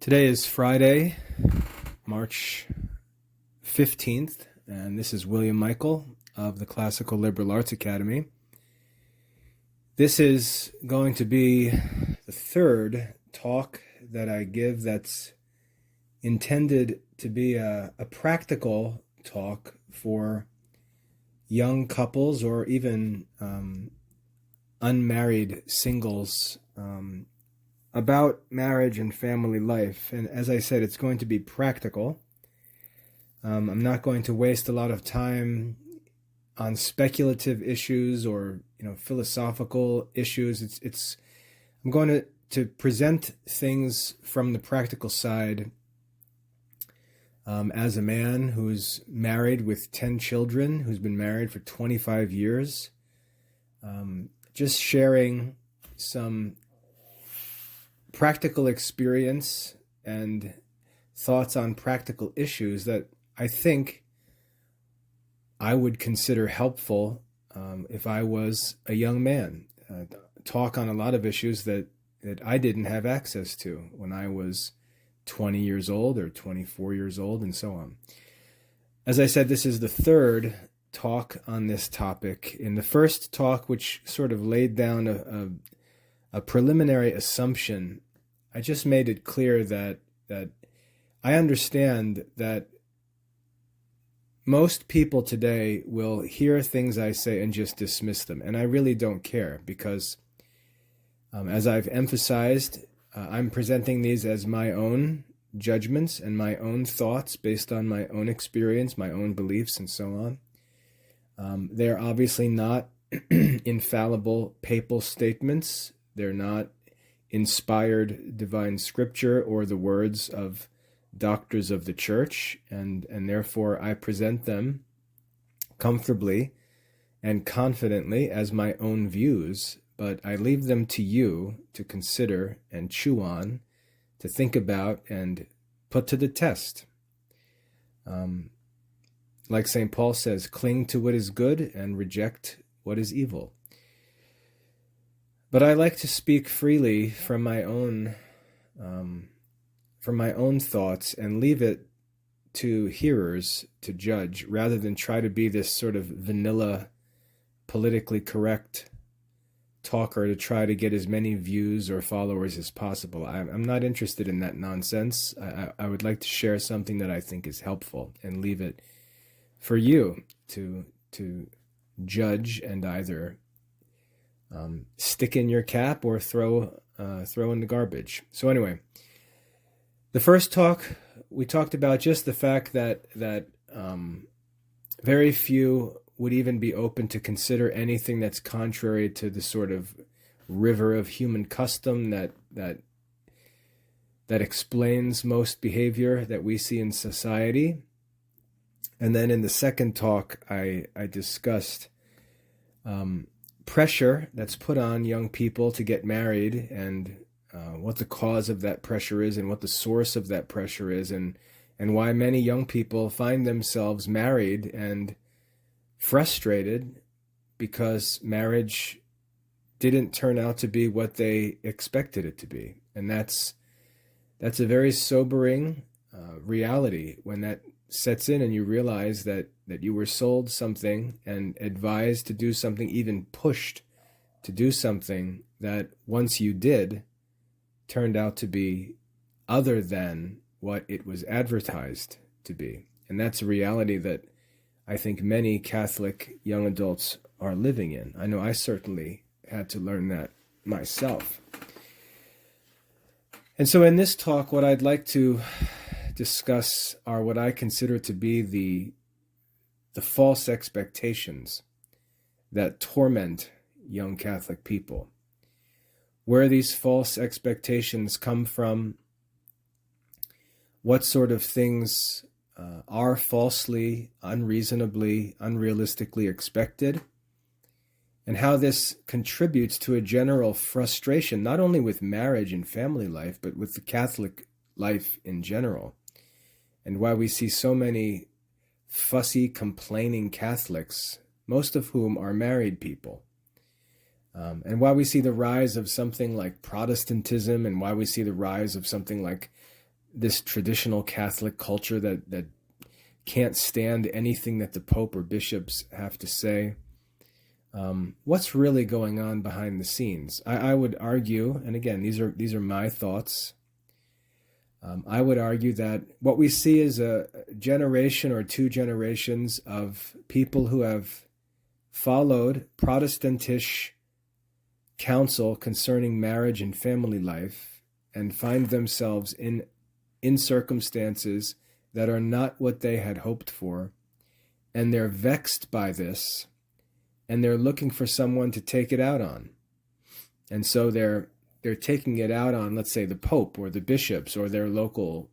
Today is Friday, March 15th, and this is William Michael of the Classical Liberal Arts Academy. This is going to be the third talk that I give that's intended to be a practical talk for young couples or even unmarried singles about marriage and family life. And as I said, it's going to be practical. I'm not going to waste a lot of time on speculative issues or philosophical issues. I'm going to present things from the practical side as a man who's married with 10 children, who's been married for 25 years, just sharing some practical experience and thoughts on practical issues that I think I would consider helpful if I was a young man. Talk on a lot of issues that I didn't have access to when I was 20 years old or 24 years old and so on. As I said, this is the third talk on this topic. In the first talk, which sort of laid down a preliminary assumption, I just made it clear that I understand that most people today will hear things I say and just dismiss them. And I really don't care because, as I've emphasized, I'm presenting these as my own judgments and my own thoughts based on my own experience, my own beliefs, and so on. They're obviously not infallible papal statements. They're not inspired divine scripture or the words of doctors of the church, and therefore I present them comfortably and confidently as my own views, but I leave them to you to consider and chew on, to think about and put to the test. Like St. Paul says, cling to what is good and reject what is evil. But I like to speak freely from my own thoughts and leave it to hearers to judge, rather than try to be this sort of vanilla, politically correct talker to try to get as many views or followers as possible. I'm not interested in that nonsense. I would like to share something that I think is helpful and leave it for you to judge and either stick in your cap or throw in the garbage. So anyway, the first talk, we talked about just the fact that very few would even be open to consider anything that's contrary to the sort of river of human custom that explains most behavior that we see in society. And then in the second talk, I discussed pressure that's put on young people to get married, and what the cause of that pressure is, and what the source of that pressure is, and why many young people find themselves married and frustrated because marriage didn't turn out to be what they expected it to be. And that's a very sobering reality when that sets in and you realize that you were sold something and advised to do something, even pushed to do something that once you did turned out to be other than what it was advertised to be. And that's a reality that I think many Catholic young adults are living in. I know I certainly had to learn that myself. And so in this talk, what I'd like to discuss are what I consider to be the false expectations that torment young Catholic people. Where these false expectations come from, what sort of things are falsely, unreasonably, unrealistically expected, and how this contributes to a general frustration, not only with marriage and family life, but with the Catholic life in general, and why we see so many fussy, complaining Catholics, most of whom are married people. And why we see the rise of something like Protestantism, and why we see the rise of something like this traditional Catholic culture that can't stand anything that the Pope or bishops have to say. What's really going on behind the scenes? I would argue, and again, these are my thoughts. I would argue that what we see is a generation or two generations of people who have followed Protestantish counsel concerning marriage and family life and find themselves in circumstances that are not what they had hoped for, and they're vexed by this, and they're looking for someone to take it out on. And so they're taking it out on, let's say, the Pope or the bishops or their local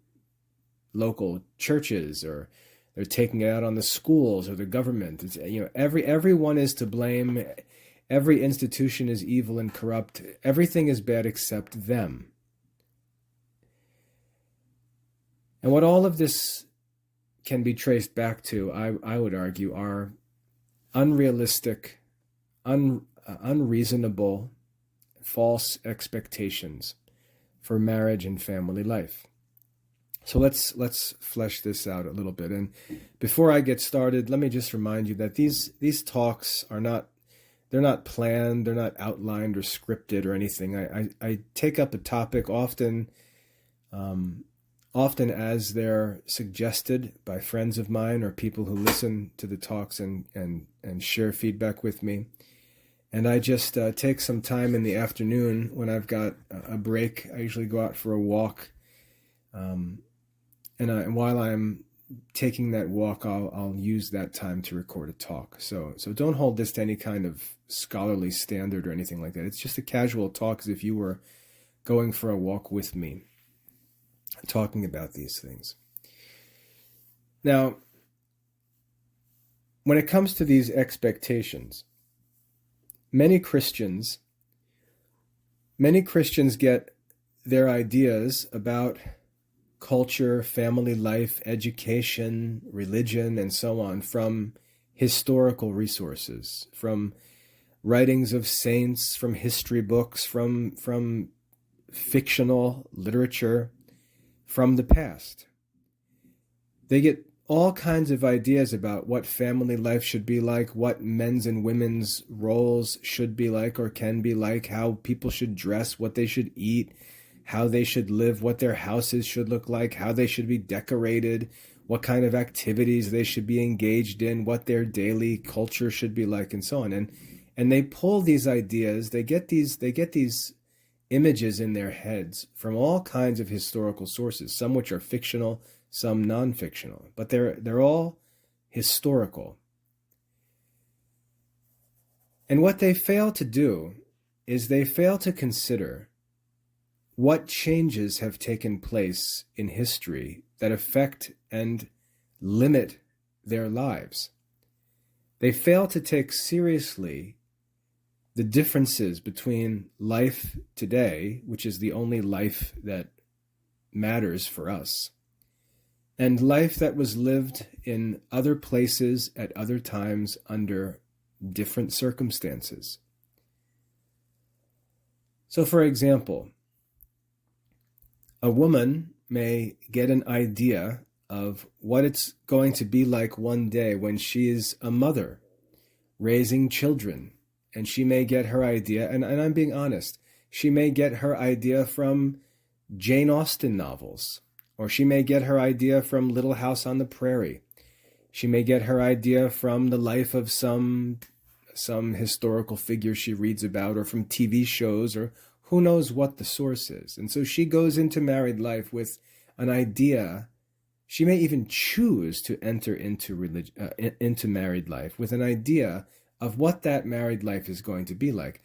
churches, or they're taking it out on the schools or the government. It's, everyone is to blame. Every institution is evil and corrupt. Everything is bad except them. And what all of this can be traced back to, I would argue, are unrealistic, unreasonable, false expectations for marriage and family life. So let's flesh this out a little bit. And before I get started, let me just remind you that these talks are not, they're not planned, they're not outlined or scripted or anything. I take up a topic often as they're suggested by friends of mine or people who listen to the talks and share feedback with me. And I just take some time in the afternoon when I've got a break. I usually go out for a walk. And while I'm taking that walk, I'll use that time to record a talk. So don't hold this to any kind of scholarly standard or anything like that. It's just a casual talk, as if you were going for a walk with me, talking about these things. Now, when it comes to these expectations, many Christians get their ideas about culture, family life, education, religion, and so on from historical resources, from writings of saints, from history books, from fictional literature, from the past. They get all kinds of ideas about what family life should be like, what men's and women's roles should be like or can be like, how people should dress, what they should eat, how they should live, what their houses should look like, how they should be decorated, what kind of activities they should be engaged in, what their daily culture should be like, and so on. And they pull these ideas, they get these images in their heads from all kinds of historical sources, some which are fictional, some non-fictional, but they're all historical. And what they fail to do is they fail to consider what changes have taken place in history that affect and limit their lives. They fail to take seriously the differences between life today, which is the only life that matters for us, and life that was lived in other places at other times under different circumstances. So, for example, a woman may get an idea of what it's going to be like one day when she is a mother raising children. And she may get her idea, and I'm being honest, she may get her idea from Jane Austen novels, or she may get her idea from Little House on the Prairie. She may get her idea from the life of some historical figure she reads about, or from TV shows, or who knows what the source is. And so she goes into married life with an idea. She may even choose to enter into married life with an idea of what that married life is going to be like.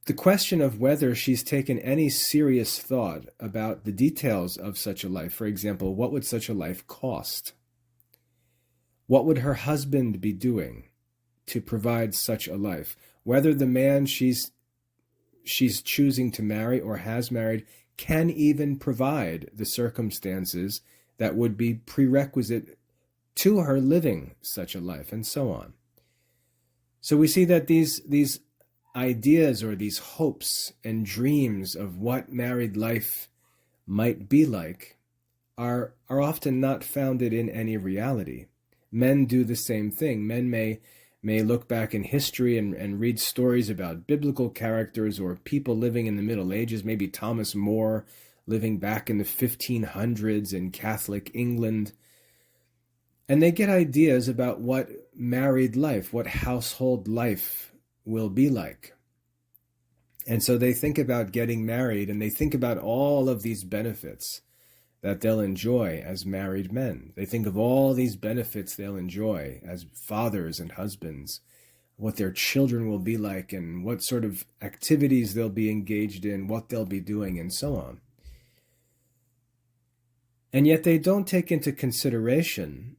The question of whether she's taken any serious thought about the details of such a life, for example, what would such a life cost? What would her husband be doing to provide such a life? Whether the man she's choosing to marry or has married can even provide the circumstances that would be prerequisite to her living such a life, and so on. So we see that these ideas or these hopes and dreams of what married life might be like are often not founded in any reality. Men do the same thing. Men may look back in history and read stories about biblical characters or people living in the Middle Ages, maybe Thomas More living back in the 1500s in Catholic England. And they get ideas about what married life, what household life will be like. And so they think about getting married, and they think about all of these benefits that they'll enjoy as married men. They think of all these benefits they'll enjoy as fathers and husbands, what their children will be like, and what sort of activities they'll be engaged in, what they'll be doing, and so on. And yet they don't take into consideration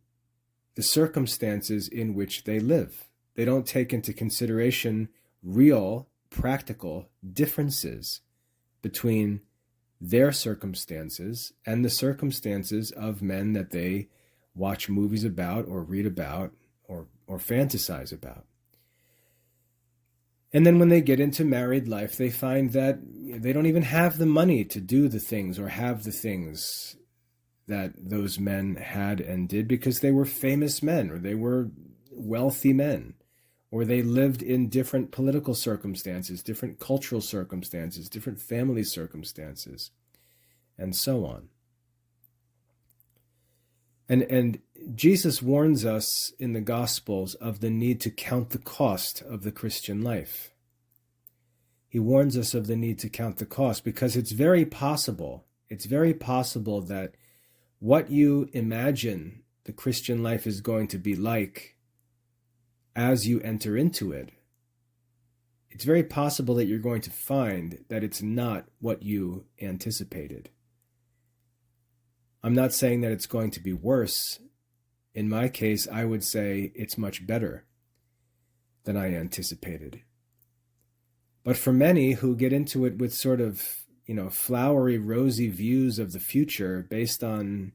the circumstances in which they live. They don't take into consideration real, practical differences between their circumstances and the circumstances of men that they watch movies about or read about or fantasize about. And then when they get into married life, they find that they don't even have the money to do the things or have the things that those men had and did because they were famous men or they were wealthy men or they lived in different political circumstances, different cultural circumstances, different family circumstances, and so on. And Jesus warns us in the Gospels of the need to count the cost of the Christian life. He warns us of the need to count the cost because it's very possible that what you imagine the Christian life is going to be like as you enter into it, it's very possible that you're going to find that it's not what you anticipated. I'm not saying that it's going to be worse. In my case, I would say it's much better than I anticipated. But for many who get into it with sort of, flowery, rosy views of the future based on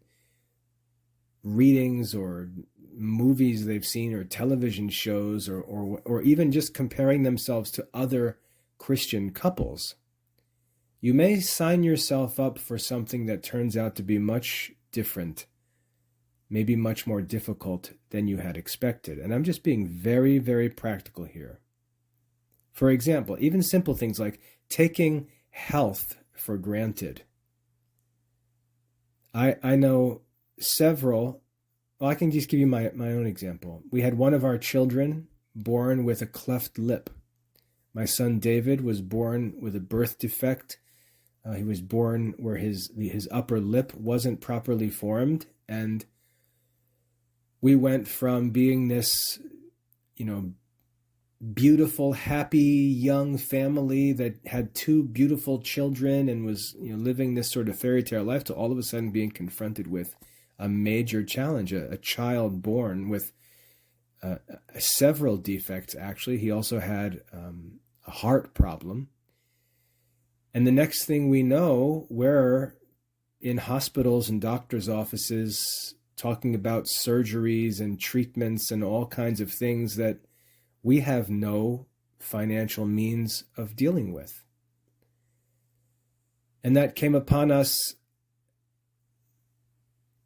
readings or movies they've seen or television shows or even just comparing themselves to other Christian couples, you may sign yourself up for something that turns out to be much different, maybe much more difficult than you had expected. And I'm just being very, very practical here. For example, even simple things like taking health for granted. I know several. Well, I can just give you my own example. We had one of our children born with a cleft lip. My son David was born with a birth defect. He was born where his upper lip wasn't properly formed. And we went from being this, beautiful, happy young family that had two beautiful children and was living this sort of fairy tale life to all of a sudden being confronted with a major challenge, a child born with several defects, actually. He also had a heart problem. And the next thing we know, we're in hospitals and doctors' offices talking about surgeries and treatments and all kinds of things that we have no financial means of dealing with. And that came upon us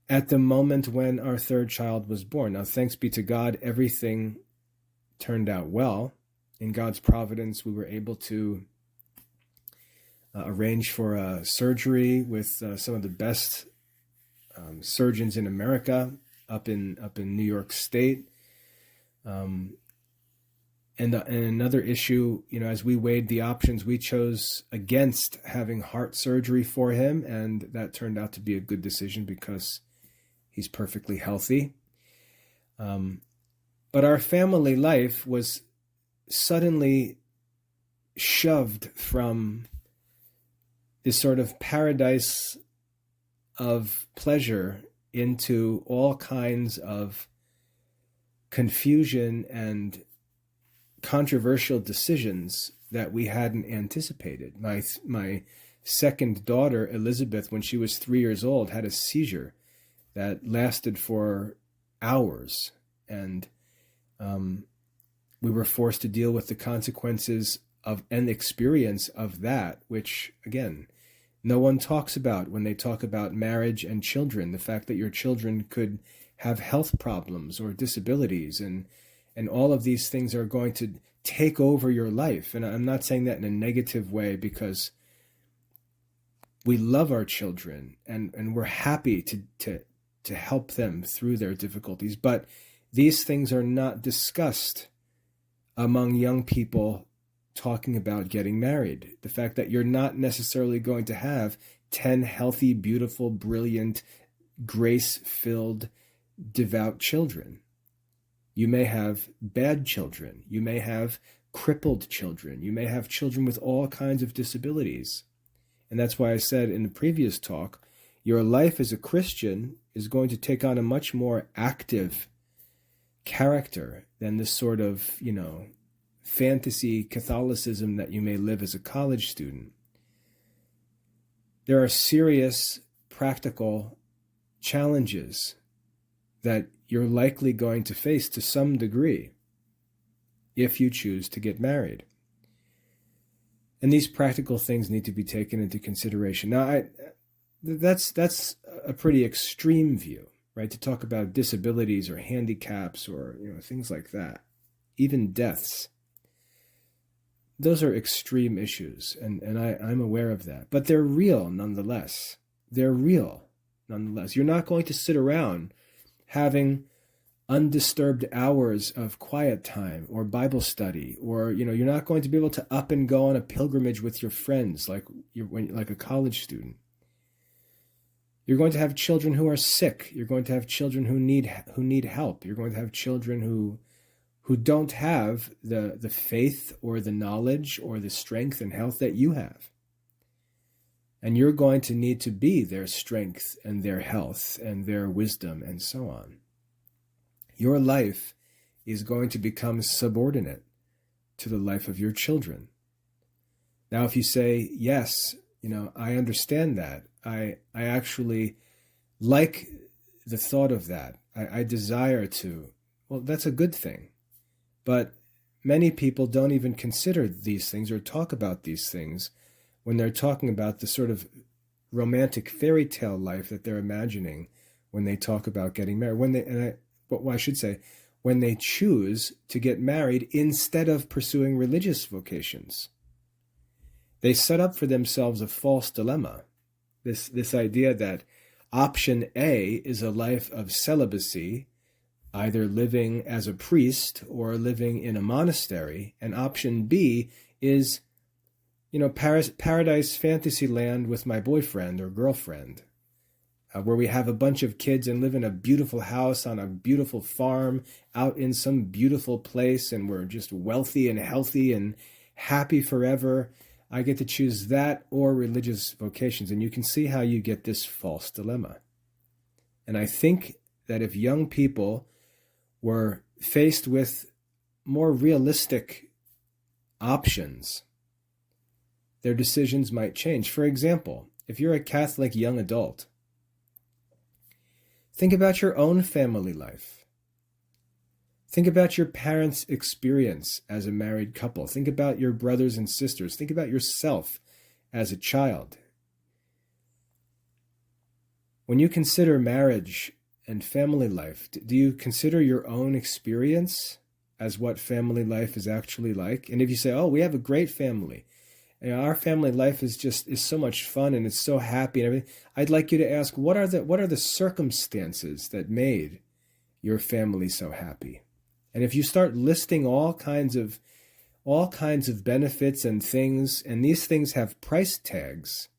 at the moment when our third child was born. Now, thanks be to God, everything turned out well. In God's providence, we were able to arrange for a surgery with some of the best surgeons in America up in New York State. And another issue, as we weighed the options, we chose against having heart surgery for him, and that turned out to be a good decision because he's perfectly healthy. But our family life was suddenly shoved from this sort of paradise of pleasure into all kinds of confusion and controversial decisions that we hadn't anticipated. My second daughter, Elizabeth, when she was 3 years old, had a seizure that lasted for hours. And we were forced to deal with the consequences of an experience of that, which, again, No one talks about, when they talk about marriage and children, the fact that your children could have health problems or disabilities, and all of these things are going to take over your life. And I'm not saying that in a negative way, because we love our children, and we're happy to help them through their difficulties. But these things are not discussed among young people talking about getting married. The fact that you're not necessarily going to have 10 healthy, beautiful, brilliant, grace-filled, devout children. You may have bad children. You may have crippled children. You may have children with all kinds of disabilities. And that's why I said in the previous talk, your life as a Christian is going to take on a much more active character than this sort of, fantasy Catholicism that you may live as a college student. There are serious, practical challenges that you're likely going to face to some degree if you choose to get married. And these practical things need to be taken into consideration. Now, that's a pretty extreme view, right? To talk about disabilities or handicaps or things like that, even deaths. Those are extreme issues, and I'm aware of that. But they're real nonetheless. They're real nonetheless. You're not going to sit around having undisturbed hours of quiet time or Bible study, or you're not going to be able to up and go on a pilgrimage with your friends like a college student. You're going to have children who are sick. You're going to have children who need help. You're going to have children who don't have the faith or the knowledge or the strength and health that you have. And you're going to need to be their strength and their health and their wisdom and so on. Your life is going to become subordinate to the life of your children. Now, if you say, yes, I understand that. I actually like the thought of that. I desire to. Well, that's a good thing. But many people don't even consider these things or talk about these things when they're talking about the sort of romantic fairy tale life that they're imagining when they talk about getting married. When they choose to get married instead of pursuing religious vocations. They set up for themselves a false dilemma. This idea that option A is a life of celibacy, either living as a priest or living in a monastery, and option B is, paradise fantasy land with my boyfriend or girlfriend, where we have a bunch of kids and live in a beautiful house on a beautiful farm out in some beautiful place, and we're just wealthy and healthy and happy forever. I get to choose that or religious vocations. And you can see how you get this false dilemma. And I think that if young people were faced with more realistic options, their decisions might change. For example, if you're a Catholic young adult, think about your own family life. Think about your parents' experience as a married couple. Think about your brothers and sisters. Think about yourself as a child. When you consider marriage and family life, do you consider your own experience as what family life is actually like? And if you say, oh, we have a great family, our family life is so much fun and it's so happy and everything, I'd like you to ask, what are the circumstances that made your family so happy? And if you start listing all kinds of benefits and things, and these things have price tags,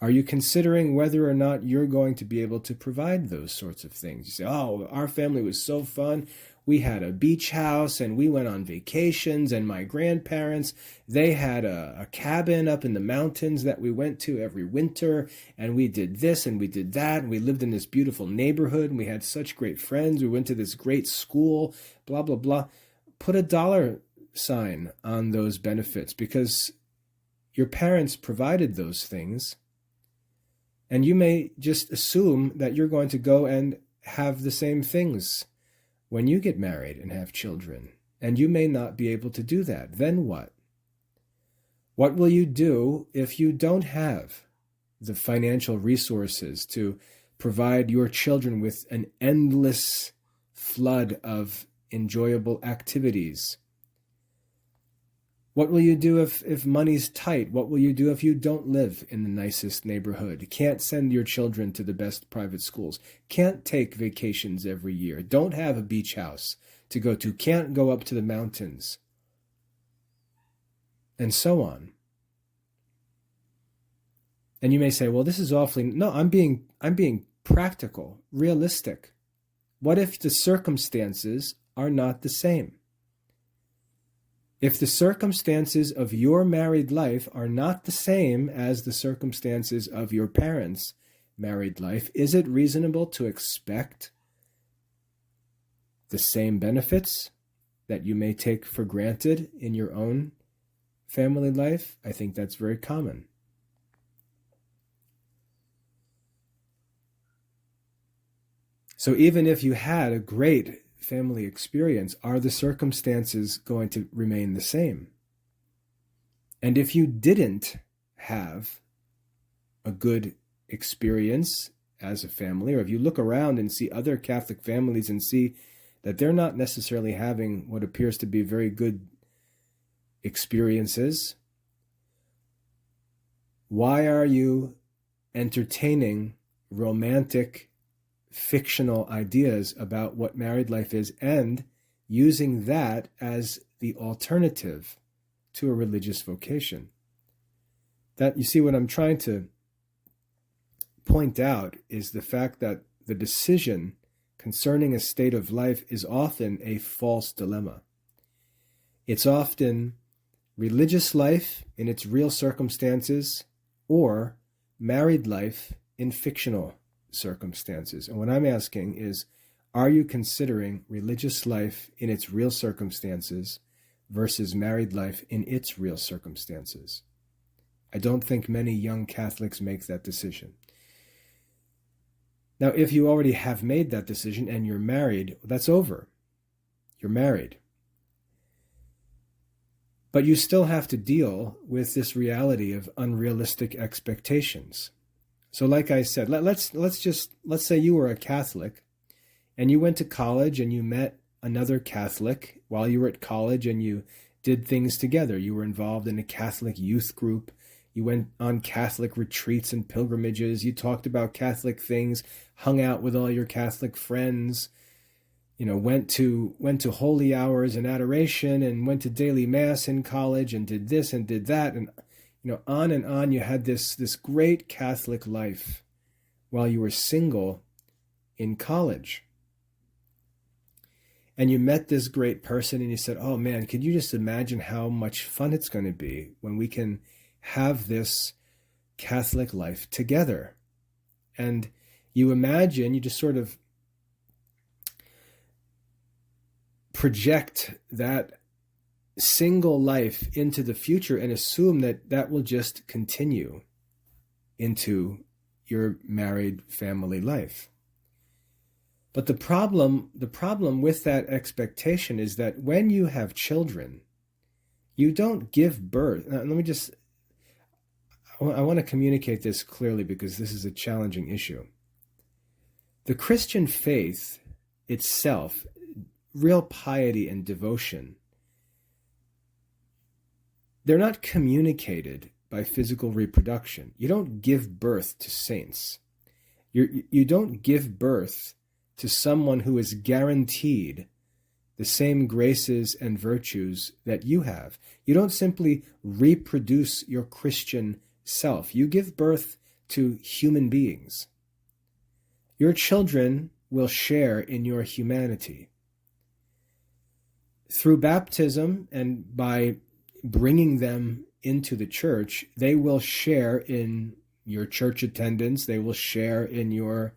are you considering whether or not you're going to be able to provide those sorts of things? You say, oh, our family was so fun. We had a beach house and we went on vacations, and my grandparents, they had a cabin up in the mountains that we went to every winter, and we did this and we did that, and we lived in this beautiful neighborhood and we had such great friends. We went to this great school, blah, blah, blah. Put a dollar sign on those benefits because your parents provided those things. And you may just assume that you're going to go and have the same things when you get married and have children. And you may not be able to do that. Then what? What will you do if you don't have the financial resources to provide your children with an endless flood of enjoyable activities? What will you do if money's tight? What will you do if you don't live in the nicest neighborhood? Can't send your children to the best private schools? Can't take vacations every year? Don't have a beach house to go to? Can't go up to the mountains? And so on. And you may say, well, this is awfully... No, I'm being practical, realistic. What if the circumstances are not the same? If the circumstances of your married life are not the same as the circumstances of your parents' married life, is it reasonable to expect the same benefits that you may take for granted in your own family life? I think that's very common. So even if you had a great family experience, are the circumstances going to remain the same? And if you didn't have a good experience as a family, or if you look around and see other Catholic families and see that they're not necessarily having what appears to be very good experiences, why are you entertaining romantic fictional ideas about what married life is and using that as the alternative to a religious vocation? That, you see, what I'm trying to point out is the fact that the decision concerning a state of life is often a false dilemma. It's often religious life in its real circumstances or married life in fictional circumstances. And what I'm asking is, are you considering religious life in its real circumstances versus married life in its real circumstances? I don't think many young Catholics make that decision. Now, if you already have made that decision and you're married, that's over. You're married. But you still have to deal with this reality of unrealistic expectations. So like I said, let's say you were a Catholic and you went to college and you met another Catholic while you were at college and you did things together. You were involved in a Catholic youth group. You went on Catholic retreats and pilgrimages. You talked about Catholic things, hung out with all your Catholic friends, went to holy hours and adoration and went to daily mass in college and did this and did that. And on and on, you had this great Catholic life while you were single in college. And you met this great person and you said, oh man, could you just imagine how much fun it's going to be when we can have this Catholic life together? And you just sort of project that single life into the future and assume that will just continue into your married family life. But the problem with that expectation is that when you have children, you don't give birth. Now, I want to communicate this clearly because this is a challenging issue. The Christian faith itself, real piety and devotion, they're not communicated by physical reproduction. You don't give birth to saints. You don't give birth to someone who is guaranteed the same graces and virtues that you have. You don't simply reproduce your Christian self. You give birth to human beings. Your children will share in your humanity. Through baptism and by bringing them into the church, they will share in your church attendance, they will share in your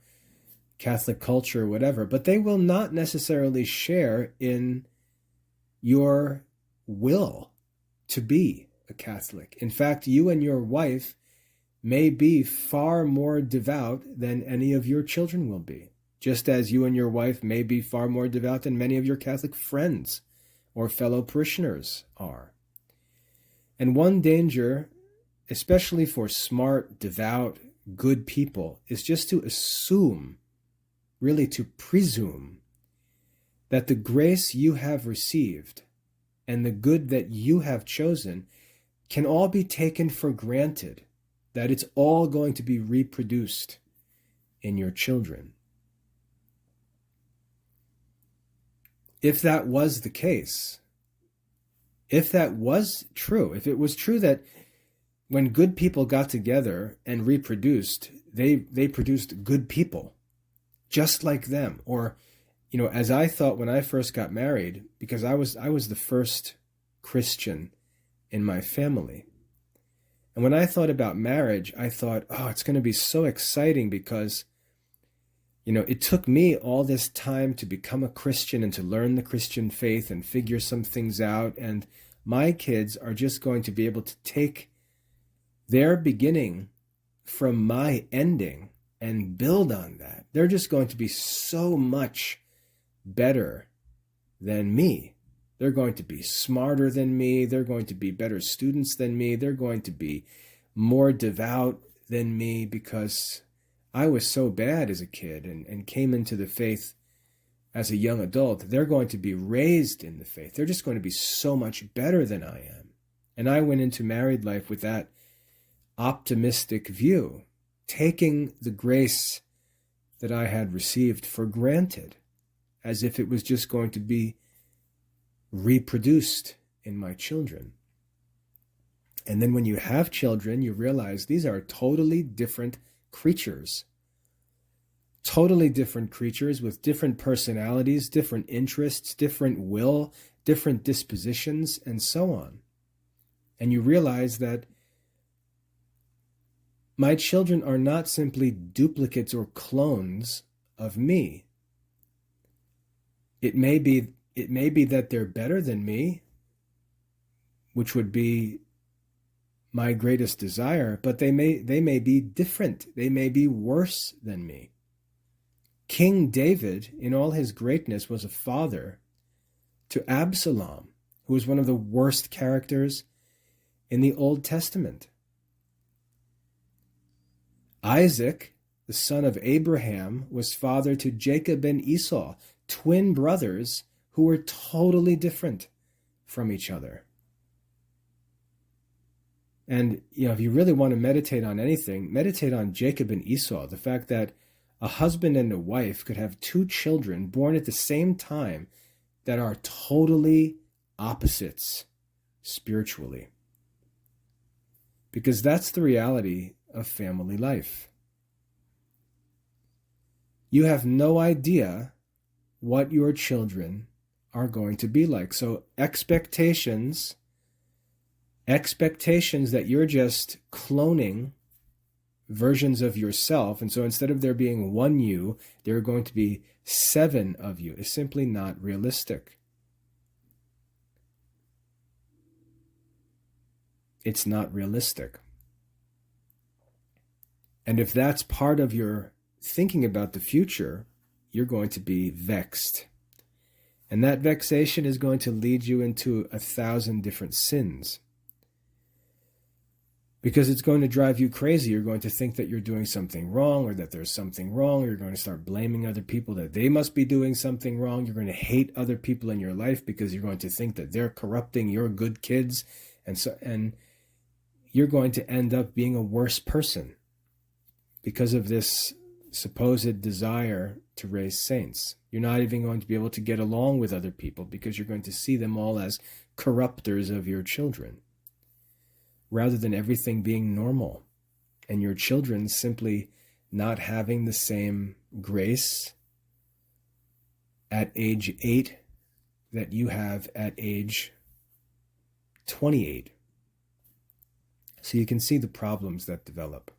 Catholic culture or whatever, but they will not necessarily share in your will to be a Catholic. In fact, you and your wife may be far more devout than any of your children will be, just as you and your wife may be far more devout than many of your Catholic friends or fellow parishioners are. And one danger, especially for smart, devout, good people, is just to assume, really to presume, that the grace you have received and the good that you have chosen can all be taken for granted, that it's all going to be reproduced in your children. If that was the case, if that was true, if it was true that when good people got together and reproduced, they produced good people, just like them. Or, as I thought when I first got married, because I was the first Christian in my family. And when I thought about marriage, I thought, oh, it's going to be so exciting because, it took me all this time to become a Christian and to learn the Christian faith and figure some things out. And my kids are just going to be able to take their beginning from my ending and build on that. They're just going to be so much better than me. They're going to be smarter than me. They're going to be better students than me. They're going to be more devout than me because I was so bad as a kid and came into the faith as a young adult. They're going to be raised in the faith. They're just going to be so much better than I am. And I went into married life with that optimistic view, taking the grace that I had received for granted, as if it was just going to be reproduced in my children. And then when you have children, you realize these are totally different creatures. Totally different creatures with different personalities, different interests, different will, different dispositions, and so on. And you realize that my children are not simply duplicates or clones of me. It may be that they're better than me, which would be my greatest desire, but they may be different. They may be worse than me. King David, in all his greatness, was a father to Absalom, who was one of the worst characters in the Old Testament. Isaac, the son of Abraham, was father to Jacob and Esau, twin brothers who were totally different from each other. And, if you really want to meditate on anything, meditate on Jacob and Esau, the fact that a husband and a wife could have two children born at the same time that are totally opposites spiritually. Because that's the reality of family life. You have no idea what your children are going to be like. So expectations that you're just cloning versions of yourself, and so instead of there being one you, there are going to be 7 of you, is simply not realistic. It's not realistic. And if that's part of your thinking about the future, you're going to be vexed. And that vexation is going to lead you into 1,000 different sins. Because it's going to drive you crazy. You're going to think that you're doing something wrong or that there's something wrong. You're going to start blaming other people that they must be doing something wrong. You're going to hate other people in your life because you're going to think that they're corrupting your good kids. And you're going to end up being a worse person because of this supposed desire to raise saints. You're not even going to be able to get along with other people because you're going to see them all as corrupters of your children, rather than everything being normal and your children simply not having the same grace at age 8 that you have at age 28. So you can see the problems that develop.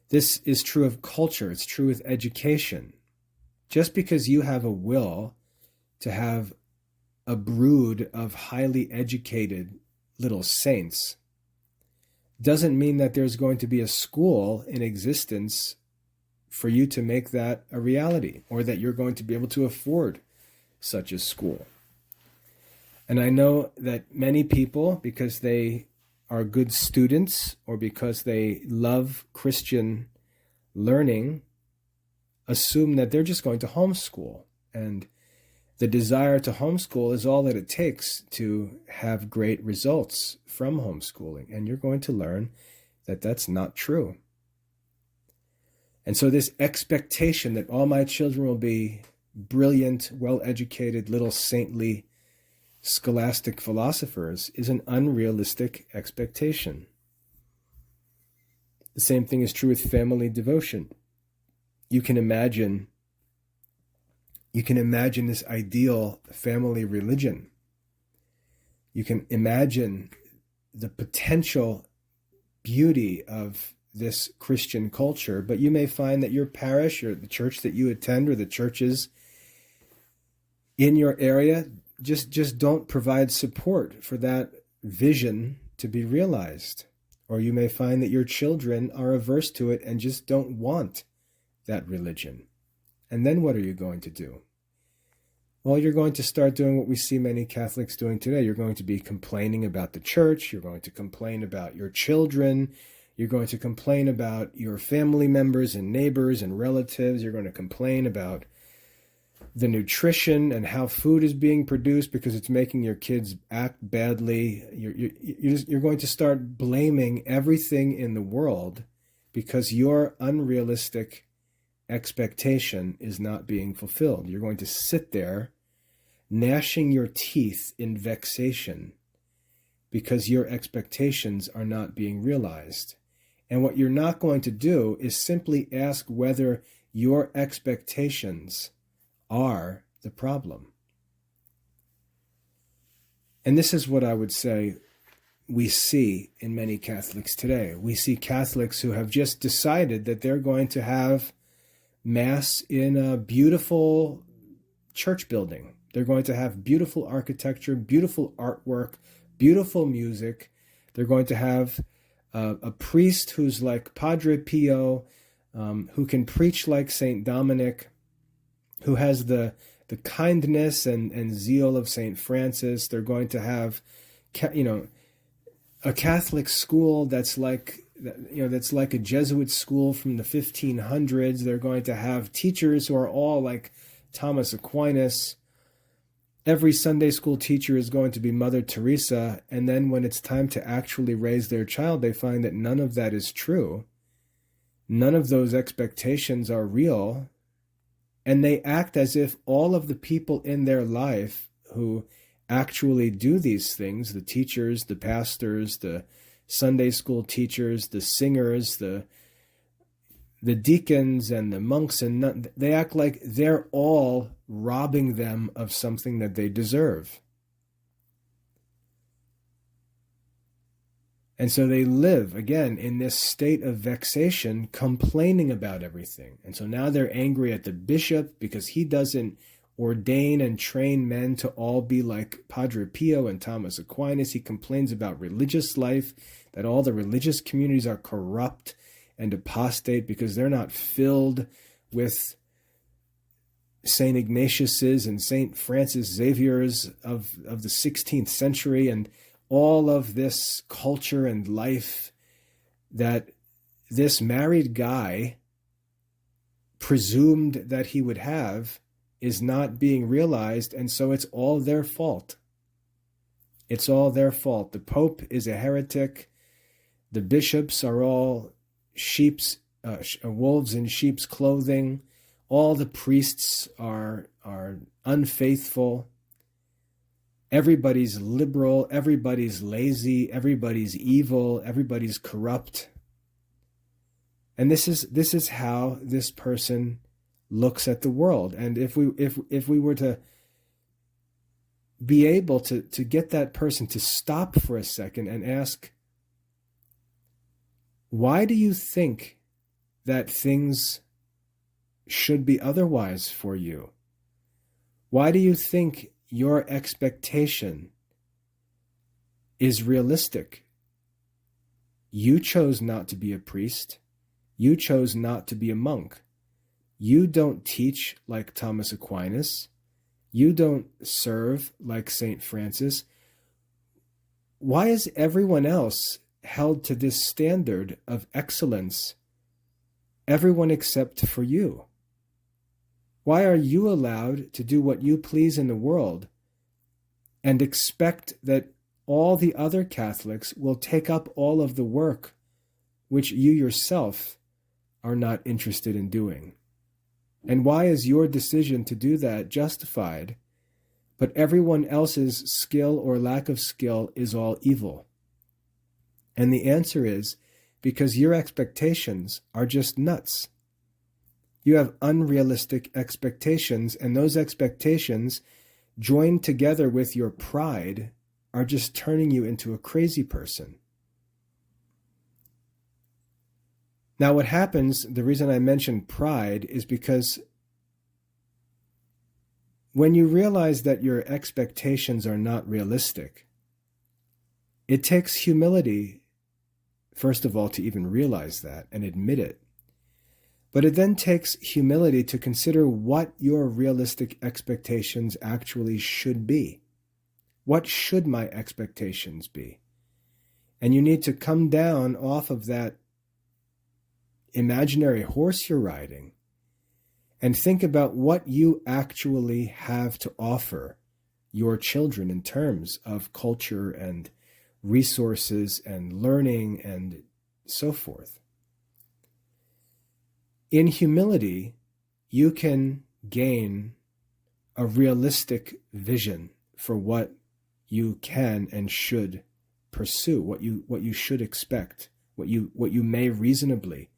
This is true of culture. It's true with education. Just because you have a will to have a brood of highly educated little saints doesn't mean that there's going to be a school in existence for you to make that a reality, or that you're going to be able to afford such a school. And I know that many people, because they are good students or because they love Christian learning, assume that they're just going to homeschool. And the desire to homeschool is all that it takes to have great results from homeschooling. And you're going to learn that that's not true. And so this expectation that all my children will be brilliant, well-educated, little saintly, scholastic philosophers is an unrealistic expectation. The same thing is true with family devotion. You can imagine this ideal family religion. You can imagine the potential beauty of this Christian culture, but you may find that your parish or the church that you attend or the churches in your area just don't provide support for that vision to be realized. Or you may find that your children are averse to it and just don't want that religion. And then what are you going to do? Well, you're going to start doing what we see many Catholics doing today. You're going to be complaining about the church. You're going to complain about your children. You're going to complain about your family members and neighbors and relatives. You're going to complain about the nutrition and how food is being produced because it's making your kids act badly. You're going to start blaming everything in the world because your unrealistic expectation is not being fulfilled. You're going to sit there gnashing your teeth in vexation because your expectations are not being realized. And what you're not going to do is simply ask whether your expectations are the problem. And this is what I would say we see in many Catholics today. We see Catholics who have just decided that they're going to have Mass in a beautiful church building. They're going to have beautiful architecture, beautiful artwork, beautiful music. They're going to have a priest who's like Padre Pio, who can preach like Saint Dominic, who has the kindness and zeal of Saint Francis. They're going to have, a Catholic school that's like a Jesuit school from the 1500s. They're going to have teachers who are all like Thomas Aquinas. Every Sunday school teacher is going to be Mother Teresa. And then when it's time to actually raise their child, they find that none of that is true. None of those expectations are real. And they act as if all of the people in their life who actually do these things, the teachers, the pastors, the Sunday school teachers, the singers, the deacons and the monks, and they act like they're all robbing them of something that they deserve. And so they live, again, in this state of vexation, complaining about everything. And so now they're angry at the bishop because he doesn't ordain and train men to all be like Padre Pio and Thomas Aquinas. He complains about religious life, that all the religious communities are corrupt and apostate because they're not filled with St. Ignatius's and St. Francis Xavier's of the 16th century and all of this culture and life that this married guy presumed that he would have is not being realized, and so it's all their fault. It's all their fault. The Pope is a heretic. The bishops are all wolves in sheep's clothing. All the priests are unfaithful. Everybody's liberal. Everybody's lazy. Everybody's evil. Everybody's corrupt. And this is how this person looks at the world. And if we were to be able to get that person to stop for a second and ask, why do you think that things should be otherwise for you? Why do you think your expectation is realistic? You chose not to be a priest. You chose not to be a monk. You don't teach like Thomas Aquinas. You don't serve like St. Francis. Why is everyone else held to this standard of excellence? Everyone except for you. Why are you allowed to do what you please in the world and expect that all the other Catholics will take up all of the work which you yourself are not interested in doing? And why is your decision to do that justified, but everyone else's skill or lack of skill is all evil? And the answer is because your expectations are just nuts. You have unrealistic expectations, and those expectations, joined together with your pride, are just turning you into a crazy person. Now, what happens, the reason I mentioned pride is because when you realize that your expectations are not realistic, it takes humility, first of all, to even realize that and admit it. But it then takes humility to consider what your realistic expectations actually should be. What should my expectations be? And you need to come down off of that imaginary horse you're riding and think about what you actually have to offer your children in terms of culture and resources and learning and so forth. In humility, you can gain a realistic vision for what you can and should pursue, what you should expect, what you may reasonably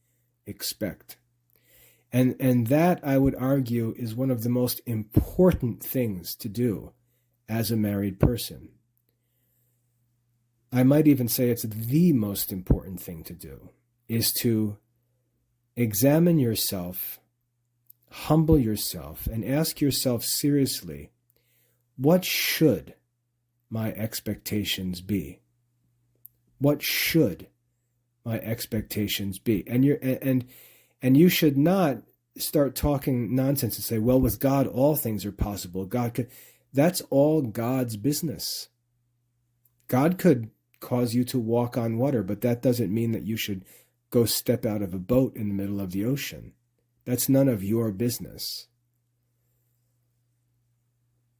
expect. And that, I would argue, is one of the most important things to do as a married person. I might even say it's the most important thing to do, is to examine yourself, humble yourself, and ask yourself seriously, what should my expectations be? What should my expectations be? And you should not start talking nonsense and say, well, with God, all things are possible. That's all God's business. God could cause you to walk on water, but that doesn't mean that you should go step out of a boat in the middle of the ocean. That's none of your business.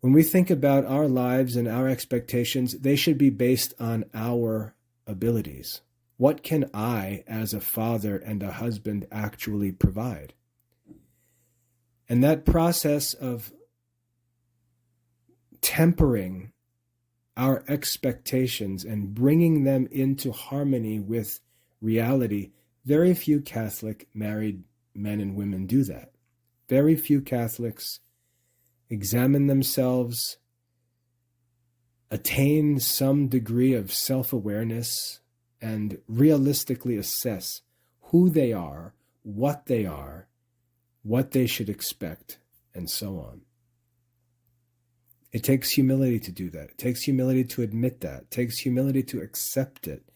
When we think about our lives and our expectations, they should be based on our abilities. What can I, as a father and a husband, actually provide? And that process of tempering our expectations and bringing them into harmony with reality, very few Catholic married men and women do that. Very few Catholics examine themselves, attain some degree of self-awareness, and realistically assess who they are, what they should expect, and so on. It takes humility to do that. It takes humility to admit that. It takes humility to accept it.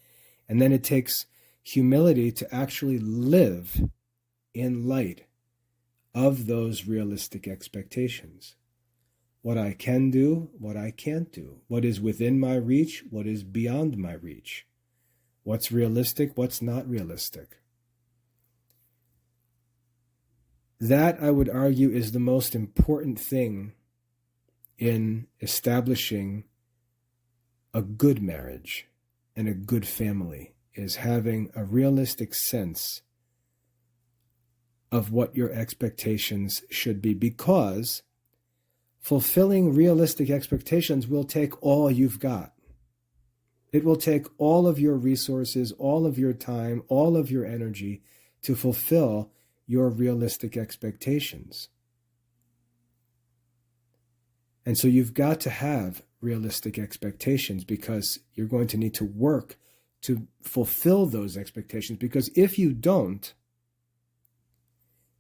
And then it takes humility to actually live in light of those realistic expectations. What I can do, what I can't do. What is within my reach, what is beyond my reach. What's realistic, what's not realistic. That, I would argue, is the most important thing in establishing a good marriage and a good family, is having a realistic sense of what your expectations should be, because fulfilling realistic expectations will take all you've got. It will take all of your resources, all of your time, all of your energy to fulfill your realistic expectations. And so you've got to have realistic expectations, because you're going to need to work to fulfill those expectations. Because if you don't,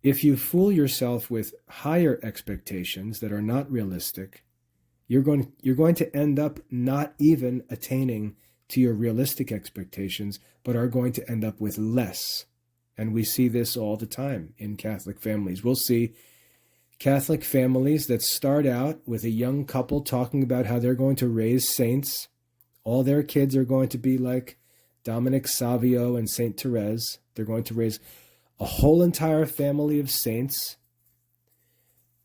if you fool yourself with higher expectations that are not realistic, you're going to end up not even attaining to your realistic expectations, but are going to end up with less. And we see this all the time in Catholic families. We'll see Catholic families that start out with a young couple talking about how they're going to raise saints. All their kids are going to be like Dominic Savio and Saint Therese. They're going to raise a whole entire family of saints.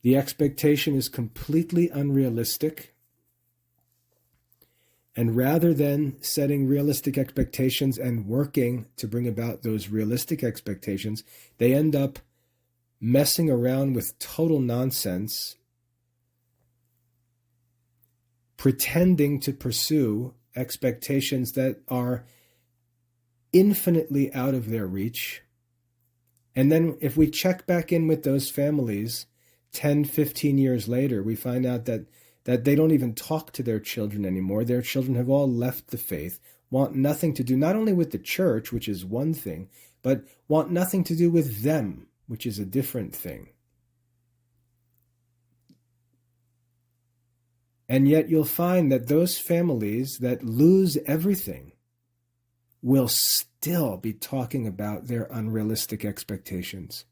The expectation is completely unrealistic. And rather than setting realistic expectations and working to bring about those realistic expectations, they end up messing around with total nonsense, pretending to pursue expectations that are infinitely out of their reach. And then if we check back in with those families 10, 15 years later, we find out that they don't even talk to their children anymore. Their children have all left the faith, want nothing to do, not only with the church, which is one thing, but want nothing to do with them, which is a different thing. And yet you'll find that those families that lose everything will still be talking about their unrealistic expectations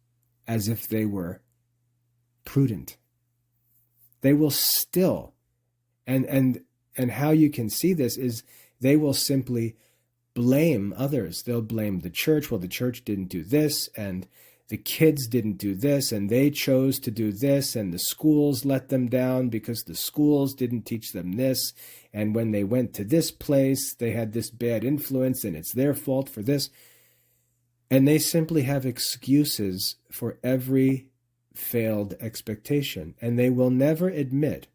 as if they were prudent. They will still, and how you can see this is they will simply blame others. They'll blame the church. Well, the church didn't do this, and the kids didn't do this, and they chose to do this, and the schools let them down because the schools didn't teach them this, and when they went to this place, they had this bad influence, and it's their fault for this. And they simply have excuses for every failed expectation, and they will never admit,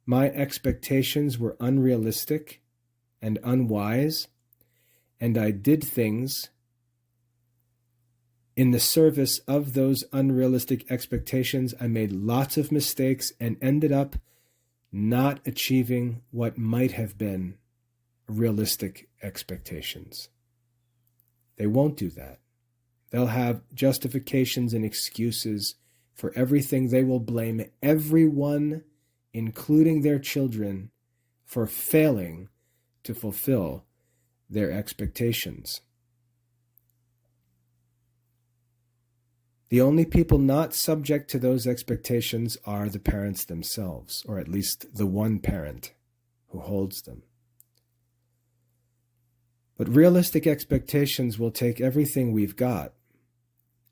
my expectations were unrealistic and unwise, and I did things in the service of those unrealistic expectations. I made lots of mistakes and ended up not achieving what might have been realistic expectations. They won't do that. They'll have justifications and excuses for everything. They will blame everyone, including their children, for failing to fulfill their expectations. The only people not subject to those expectations are the parents themselves, or at least the one parent who holds them. But realistic expectations will take everything we've got.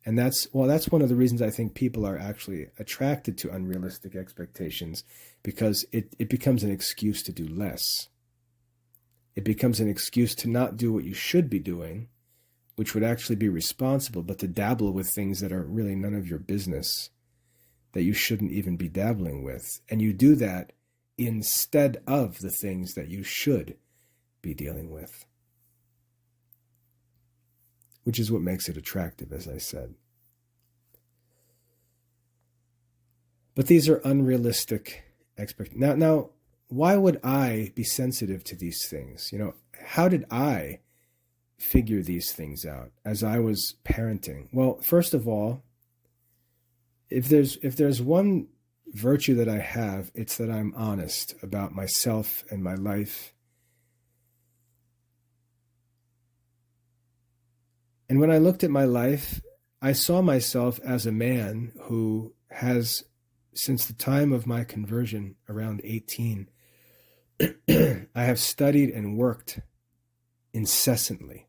And that's one of the reasons I think people are actually attracted to unrealistic expectations, because it becomes an excuse to do less. It becomes an excuse to not do what you should be doing, which would actually be responsible, but to dabble with things that are really none of your business, that you shouldn't even be dabbling with. And you do that instead of the things that you should be dealing with, which is what makes it attractive, as I said. But these are unrealistic expectations. Now, why would I be sensitive to these things? How did I figure these things out as I was parenting? Well, first of all, if there's one virtue that I have, it's that I'm honest about myself and my life. And when I looked at my life, I saw myself as a man who has, since the time of my conversion, around 18, I have studied and worked incessantly.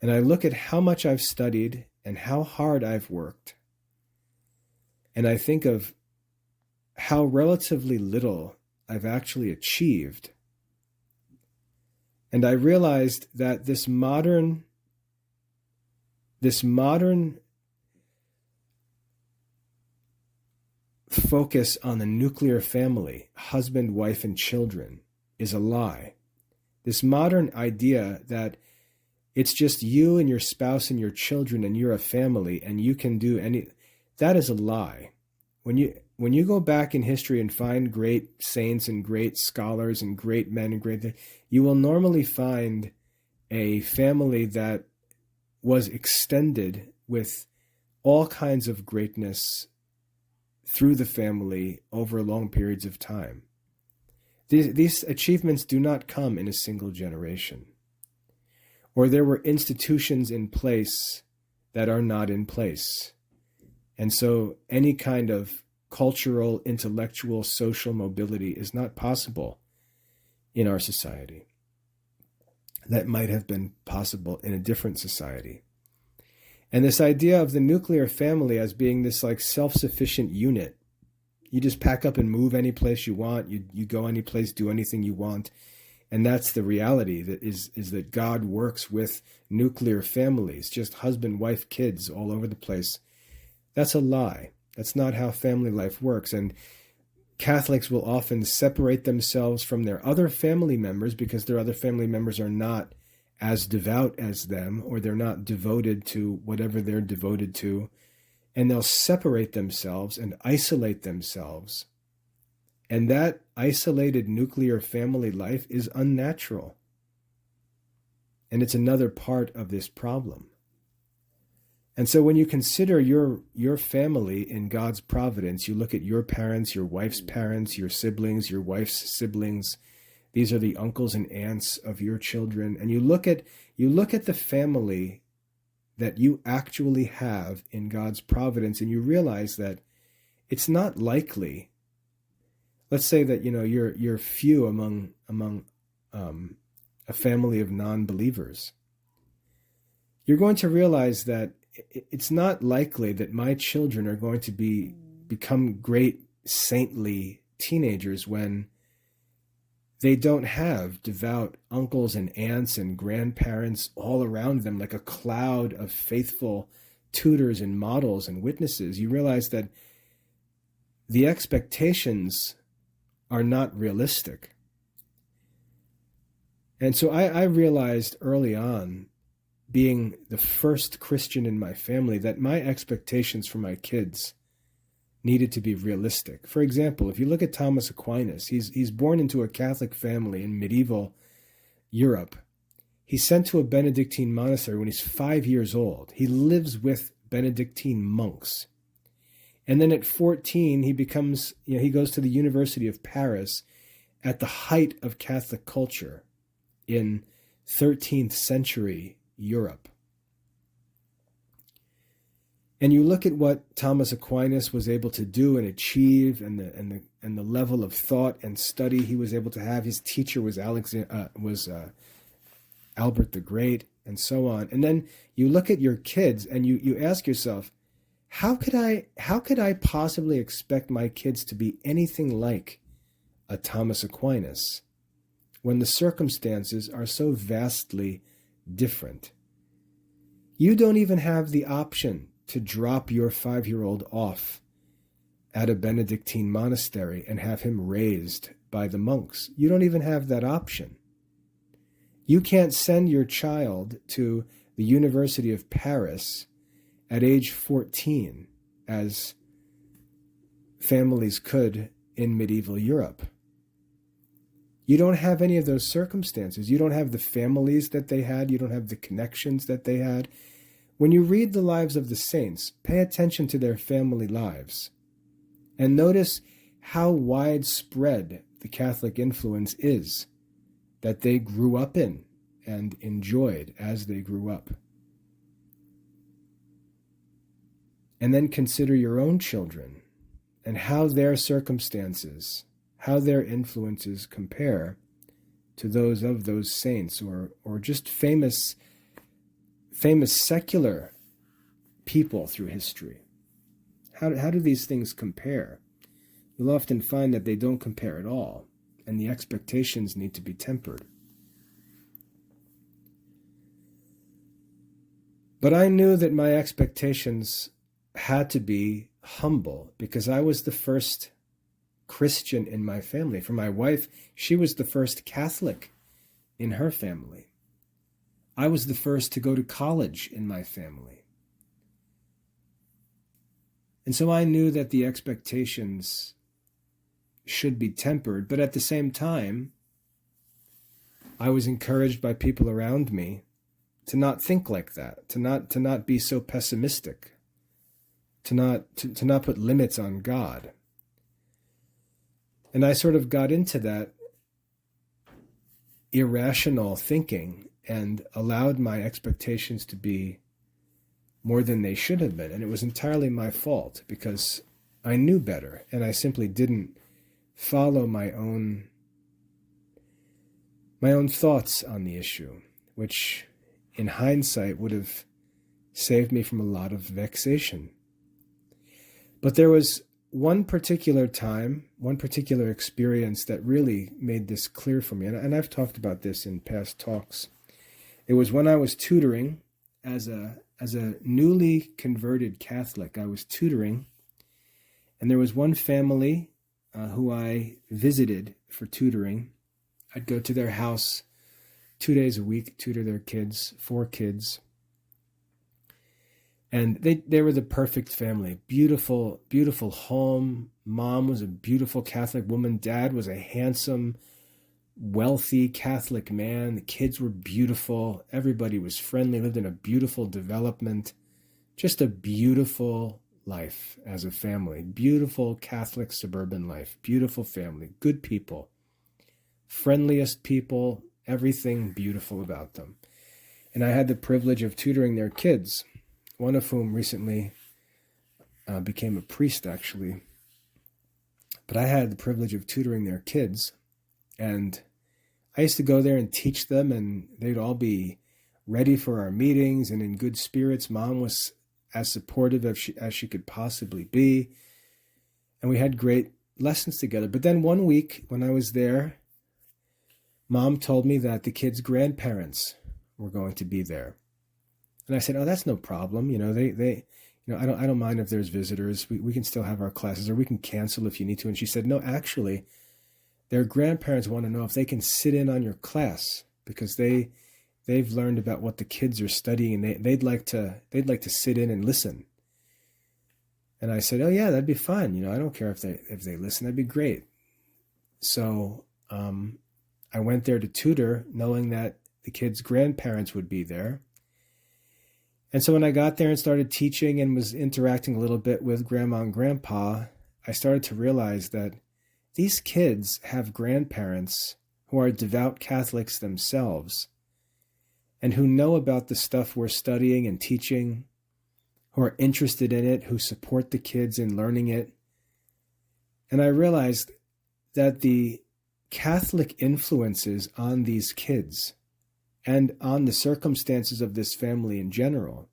And I look at how much I've studied and how hard I've worked, and I think of how relatively little I've actually achieved. And I realized that this modern focus on the nuclear family, husband, wife, and children, is a lie. This modern idea that it's just you and your spouse and your children and you're a family and you can do that is a lie. When you go back in history and find great saints and great scholars and great men and great, you will normally find a family that was extended with all kinds of greatness through the family over long periods of time. These achievements do not come in a single generation. Or there were institutions in place that are not in place. And so any kind of cultural, intellectual, social mobility is not possible in our society. That might have been possible in a different society. And this idea of the nuclear family as being this like self-sufficient unit, you just pack up and move any place you want, you go any place, do anything you want. And that's the reality, that is that God works with nuclear families, just husband, wife, kids all over the place. That's a lie. That's not how family life works. And Catholics will often separate themselves from their other family members because their other family members are not as devout as them, or they're not devoted to whatever they're devoted to. And they'll separate themselves and isolate themselves. And that isolated nuclear family life is unnatural. And it's another part of this problem. And so when you consider your family in God's providence, you look at your parents, your wife's parents, your siblings, your wife's siblings. These are the uncles and aunts of your children. And you look at the family that you actually have in God's providence, and you realize that it's not likely. Let's say that you're few among a family of non-believers. You're going to realize that it's not likely that my children are going to become great saintly teenagers when they don't have devout uncles and aunts and grandparents all around them like a cloud of faithful tutors and models and witnesses. You realize that the expectations are not realistic. And so I realized early on, being the first Christian in my family, that my expectations for my kids needed to be realistic. For example, if you look at Thomas Aquinas, he's born into a Catholic family in medieval Europe. He's sent to a Benedictine monastery when he's 5 years old. He lives with Benedictine monks. And then at 14, he goes to the University of Paris at the height of Catholic culture in 13th century Europe. And you look at what Thomas Aquinas was able to do and achieve, and the level of thought and study he was able to have. His teacher was Albert the Great, and so on. And then you look at your kids and you ask yourself, how could I possibly expect my kids to be anything like a Thomas Aquinas when the circumstances are so vastly different? You don't even have the option to drop your 5-year-old off at a Benedictine monastery and have him raised by the monks. You don't even have that option. You can't send your child to the University of Paris at age 14, as families could in medieval Europe. You don't have any of those circumstances. You don't have the families that they had. You don't have the connections that they had. When you read the lives of the saints, pay attention to their family lives and notice how widespread the Catholic influence is that they grew up in and enjoyed as they grew up. And then consider your own children and how their circumstances, how their influences compare to those of those saints or just famous secular people through history. How do these things compare? You'll often find that they don't compare at all, and the expectations need to be tempered. But I knew that my expectations had to be humble because I was the first Christian in my family. For my wife, she was the first Catholic in her family. I was the first to go to college in my family. And so I knew that the expectations should be tempered, but at the same time, I was encouraged by people around me to not think like that, to not be so pessimistic, to not put limits on God. And I sort of got into that irrational thinking and allowed my expectations to be more than they should have been. And it was entirely my fault because I knew better and I simply didn't follow my own thoughts on the issue, which in hindsight would have saved me from a lot of vexation. But there was one particular time, one particular experience that really made this clear for me. And I've talked about this in past talks. It was when I was tutoring as a newly converted Catholic. I was tutoring, and there was one family who I visited for tutoring. I'd go to their house 2 days a week, tutor their kids, 4 kids. And they were the perfect family. Beautiful, beautiful home. Mom was a beautiful Catholic woman. Dad was a handsome, wealthy Catholic man. The kids were beautiful. Everybody was friendly, lived in a beautiful development. Just a beautiful life as a family. Beautiful Catholic suburban life. Beautiful family. Good people. Friendliest people. Everything beautiful about them. And I had the privilege of tutoring their kids, one of whom recently became a priest, actually. But I had the privilege of tutoring their kids. And I used to go there and teach them, and they'd all be ready for our meetings and in good spirits. Mom was as supportive as she could possibly be. And we had great lessons together. But then one week when I was there, Mom told me that the kids' grandparents were going to be there. And I said, "Oh, that's no problem. I don't mind if there's visitors. We can still have our classes, or we can cancel if you need to." And she said, "No, actually, their grandparents want to know if they can sit in on your class because they've learned about what the kids are studying, and they'd like to sit in and listen." And I said, "Oh yeah, that'd be fine. I don't care if they listen. That'd be great." So I went there to tutor, knowing that the kids' grandparents would be there. And so when I got there and started teaching and was interacting a little bit with Grandma and Grandpa, I started to realize that these kids have grandparents who are devout Catholics themselves and who know about the stuff we're studying and teaching, who are interested in it, who support the kids in learning it. And I realized that the Catholic influences on these kids and on the circumstances of this family in general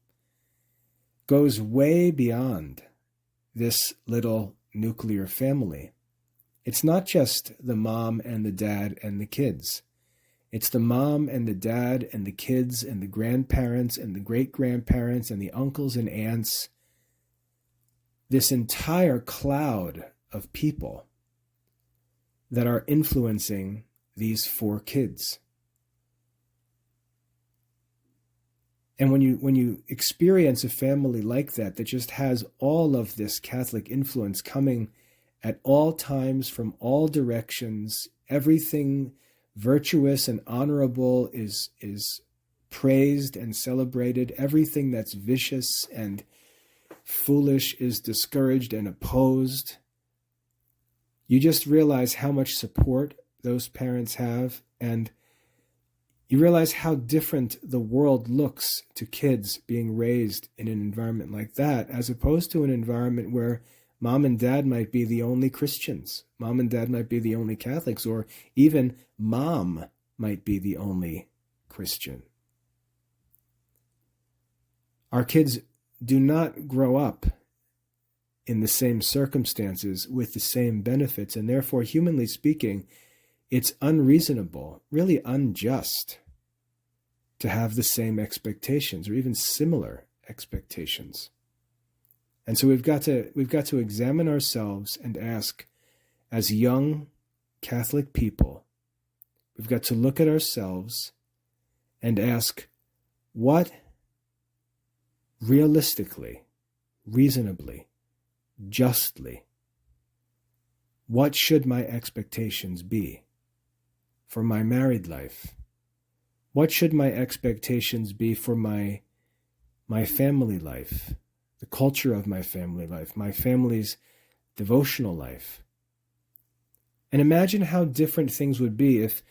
goes way beyond this little nuclear family. It's not just the mom and the dad and the kids. It's the mom and the dad and the kids and the grandparents and the great-grandparents and the uncles and aunts. This entire cloud of people that are influencing these 4 kids. And when you experience a family like that just has all of this Catholic influence coming at all times from all directions, everything virtuous and honorable is praised and celebrated, everything that's vicious and foolish is discouraged and opposed, you just realize how much support those parents have, and you realize how different the world looks to kids being raised in an environment like that, as opposed to an environment where mom and dad might be the only Christians, mom and dad might be the only Catholics, or even mom might be the only Christian. Our kids do not grow up in the same circumstances with the same benefits, and therefore, humanly speaking, it's unreasonable, really unjust, to have the same expectations or even similar expectations. And so we've got to examine ourselves and ask, as young Catholic people, we've got to look at ourselves and ask, what realistically, reasonably, justly, what should my expectations be for my married life? What should my expectations be for my family life, the culture of my family life, my family's devotional life? And imagine how different things would be if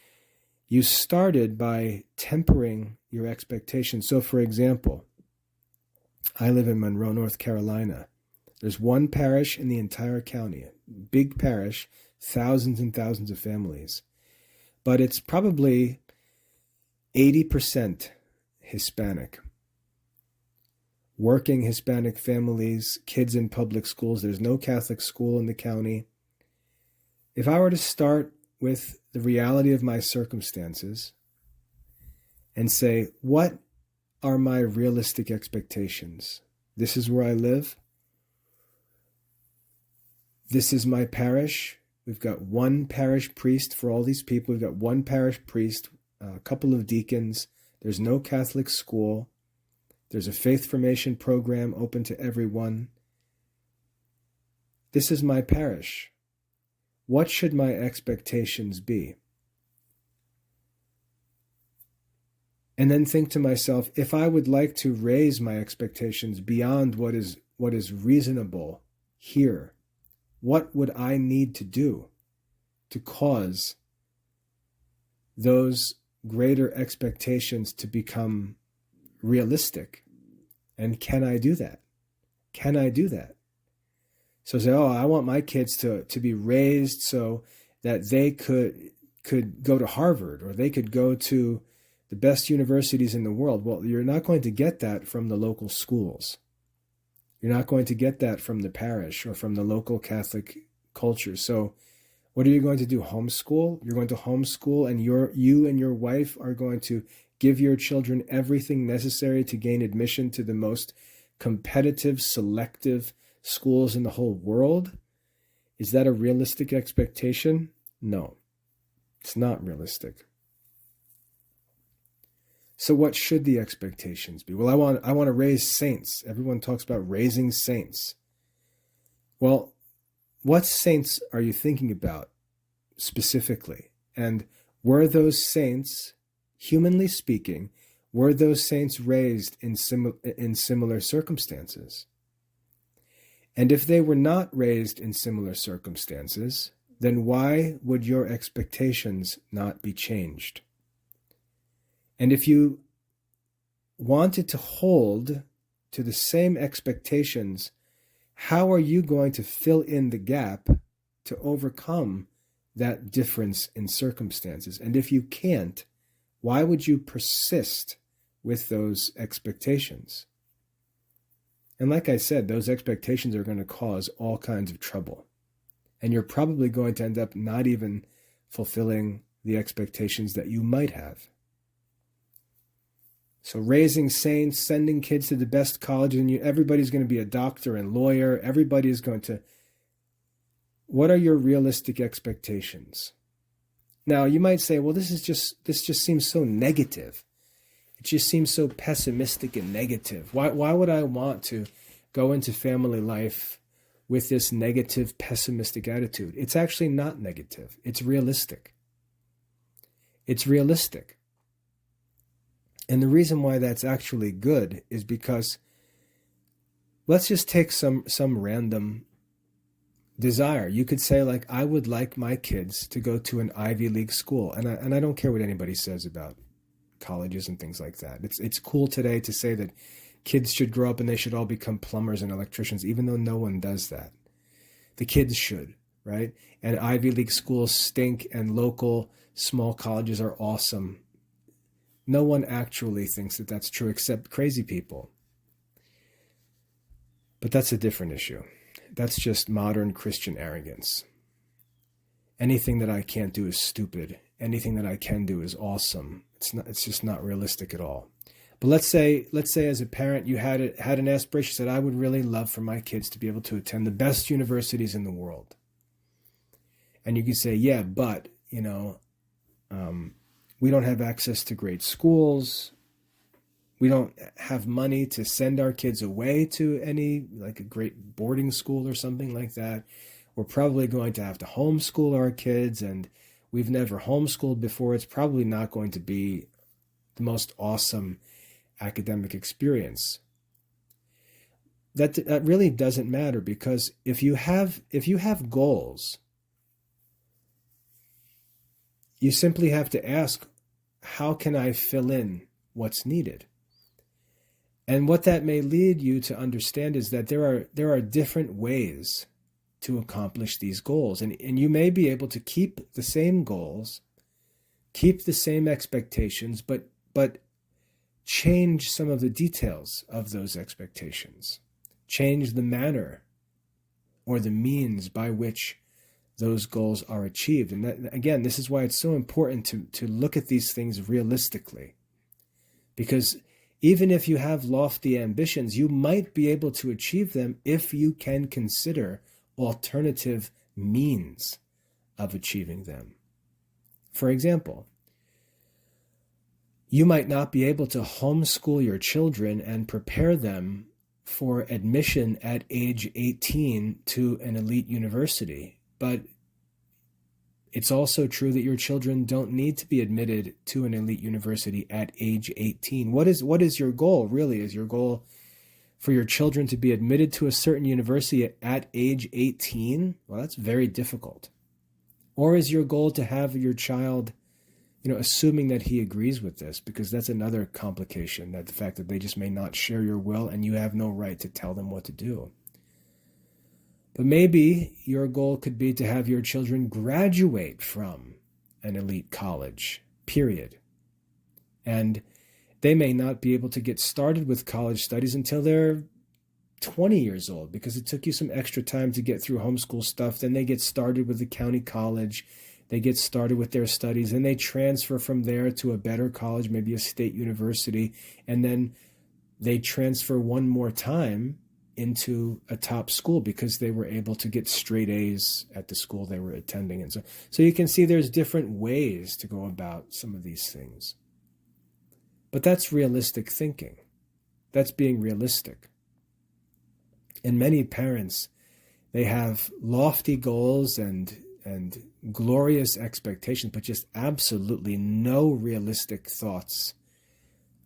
you started by tempering your expectations. So, for example, I live in Monroe, North Carolina. There's one parish in the entire county, a big parish, thousands and thousands of families. But it's probably 80% Hispanic. Working Hispanic families, kids in public schools. There's no Catholic school in the county. If I were to start with the reality of my circumstances and say, what are my realistic expectations? This is where I live. This is my parish. We've got one parish priest for all these people. We've got one parish priest, a couple of deacons. There's no Catholic school. There's a faith formation program open to everyone. This is my parish. What should my expectations be? And then think to myself, if I would like to raise my expectations beyond what is reasonable here, what would I need to do to cause those greater expectations to become realistic? And can I do that? Can I do that? So say, I want my kids to be raised so that they could go to Harvard, or they could go to the best universities in the world. Well, you're not going to get that from the local schools. You're not going to get that from the parish or from the local Catholic culture. So what are you going to do? Homeschool? You're going to homeschool, and you and your wife are going to give your children everything necessary to gain admission to the most competitive, selective schools in the whole world? Is that a realistic expectation? No, it's not realistic. So what should the expectations be? Well, I want to raise saints. Everyone talks about raising saints. Well, what saints are you thinking about specifically? And were those saints, humanly speaking, were those saints raised in similar circumstances? And if they were not raised in similar circumstances, then why would your expectations not be changed? And if you wanted to hold to the same expectations, how are you going to fill in the gap to overcome that difference in circumstances? And if you can't, why would you persist with those expectations? And like I said, those expectations are going to cause all kinds of trouble. And you're probably going to end up not even fulfilling the expectations that you might have. So raising saints, sending kids to the best colleges, and everybody's going to be a doctor and lawyer. Everybody is going to... What are your realistic expectations? Now, you might say, well, this just seems so negative. It just seems so pessimistic and negative. Why would I want to go into family life with this negative, pessimistic attitude? It's actually not negative. It's realistic. It's realistic. And the reason why that's actually good is because let's just take some random desire. You could say, like, I would like my kids to go to an Ivy League school. And I don't care what anybody says about colleges and things like that. It's cool today to say that kids should grow up and they should all become plumbers and electricians, even though no one does that. The kids should, right? And Ivy League schools stink, and local small colleges are awesome. No one actually thinks that that's true except crazy people. But that's a different issue. That's just modern Christian arrogance. Anything that I can't do is stupid. Anything that I can do is awesome. It's just not realistic at all. But let's say as a parent you had an aspiration, said, I would really love for my kids to be able to attend the best universities in the world. And you could say, yeah, but we don't have access to great schools. We don't have money to send our kids away to any, like a great boarding school or something like that. We're probably going to have to homeschool our kids, and we've never homeschooled before. It's probably not going to be the most awesome academic experience. That really doesn't matter, because if you have goals, you simply have to ask, how can I fill in what's needed? And what that may lead you to understand is that there are different ways to accomplish these goals. And you may be able to keep the same goals, keep the same expectations, but change some of the details of those expectations. Change the manner or the means by which those goals are achieved. And that, again, this is why it's so important to look at these things realistically. Because even if you have lofty ambitions, you might be able to achieve them if you can consider alternative means of achieving them. For example, you might not be able to homeschool your children and prepare them for admission at age 18 to an elite university, but it's also true that your children don't need to be admitted to an elite university at age 18. What is your goal, really? Is your goal for your children to be admitted to a certain university at age 18? Well, that's very difficult. Or is your goal to have your child, assuming that he agrees with this, because that's another complication, that the fact that they just may not share your will and you have no right to tell them what to do. But maybe your goal could be to have your children graduate from an elite college, period. And they may not be able to get started with college studies until they're 20 years old, because it took you some extra time to get through homeschool stuff. Then they get started with the county college. They get started with their studies, and they transfer from there to a better college, maybe a state university, and then they transfer one more time into a top school because they were able to get straight A's at the school they were attending. And so you can see there's different ways to go about some of these things. But that's realistic thinking. That's being realistic. And many parents, they have lofty goals and glorious expectations, but just absolutely no realistic thoughts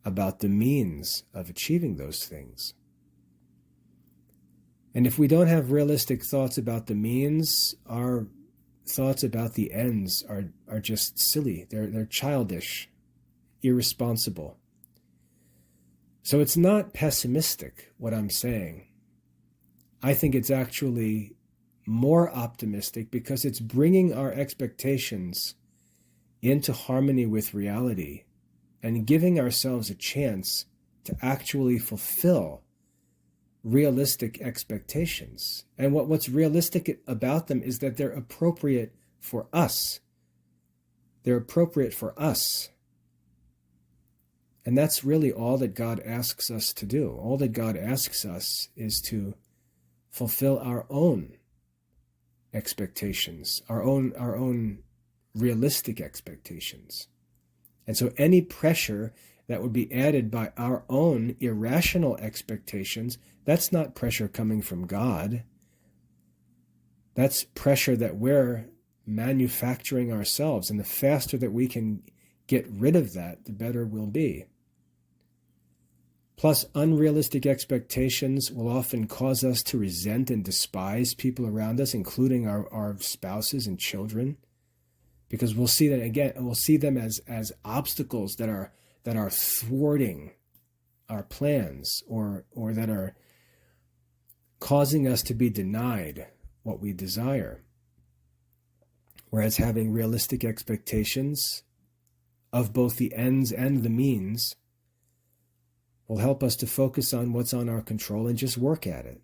about the means of achieving those things. And if we don't have realistic thoughts about the means, our thoughts about the ends are just silly. They're childish, irresponsible. So it's not pessimistic, what I'm saying. I think it's actually more optimistic, because it's bringing our expectations into harmony with reality and giving ourselves a chance to actually fulfill realistic expectations. And what's realistic about them is that they're appropriate for us. They're appropriate for us. And that's really all that God asks us to do. All that God asks us is to fulfill our own expectations, our own realistic expectations. And so any pressure that would be added by our own irrational expectations, that's not pressure coming from God. That's pressure that we're manufacturing ourselves. And the faster that we can get rid of that, the better we'll be. Plus, unrealistic expectations will often cause us to resent and despise people around us, including our spouses and children, because we'll see them as obstacles that are thwarting our plans, or that are causing us to be denied what we desire. Whereas having realistic expectations of both the ends and the means will help us to focus on what's on our control and just work at it,